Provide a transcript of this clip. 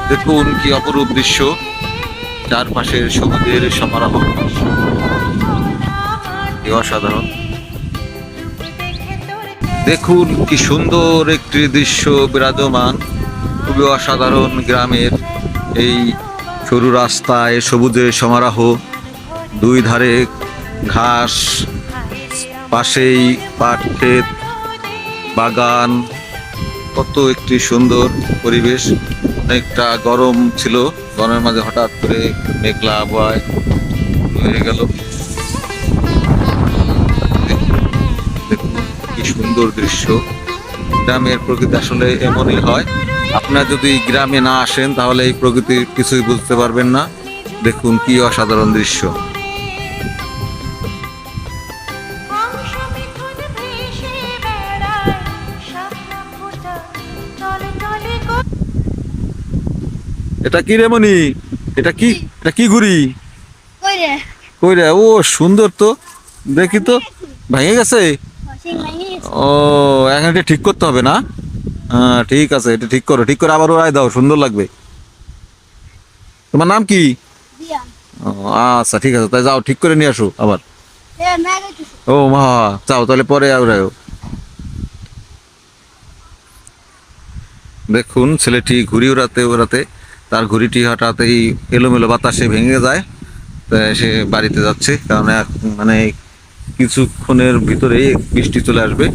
দেখুন কি অপরূপ দৃশ্য, চারপাশের সবুজের সমারোহ, কি অসাধারণ। দেখুন কি সুন্দর একটি দৃশ্য বিরাজমান, খুবই অসাধারণ। গ্রামের এই সরু রাস্তায় সবুজের সমারোহ, দুই ধারে ঘাস, পাশেই পাট ক্ষেত, বাগান, কত একটি সুন্দর পরিবেশ। অনেকটা গরম ছিল, গরমের মাঝে হঠাৎ করে মেঘলা আবহাওয়ায় হয়ে গেল। দেখুন কি সুন্দর দৃশ্য। গ্রামের প্রকৃতি আসলে এমনই হয়। আপনারা যদি গ্রামে না আসেন তাহলে এই প্রকৃতির কিছুই বুঝতে পারবেন না। দেখুন কি অসাধারণ দৃশ্য। এটা কি রে মনি? এটা কি, এটা কি ঘুড়ি? কইরে কইরে? ও সুন্দর তো, দেখি তো। ভেঙে গেছে? হসিং মাইনি ও, এখন এটা ঠিক করতে হবে না? হ্যাঁ ঠিক আছে, এটা ঠিক করো, ঠিক করে আবার ওরাই দাও, সুন্দর লাগবে। তোমার নাম কি? দিয়া ও আচ্ছা ঠিক আছে, তাই যাও ঠিক করে নিয়ে আসো আবার। এ ম্যাগাইতিস ও মা, যাও তাহলে পরে আওড়াও। দেখুন ছেলেটি ঘুড়ি উড়াতে উড়াতে তার ঘুড়িটি হঠাৎই এলোমেলো বাতাসে ভেঙে যায়। তাই সে বাড়িতে যাচ্ছে, কারণ মানে কিছুক্ষণের ভিতরেই বৃষ্টি চলে আসবে।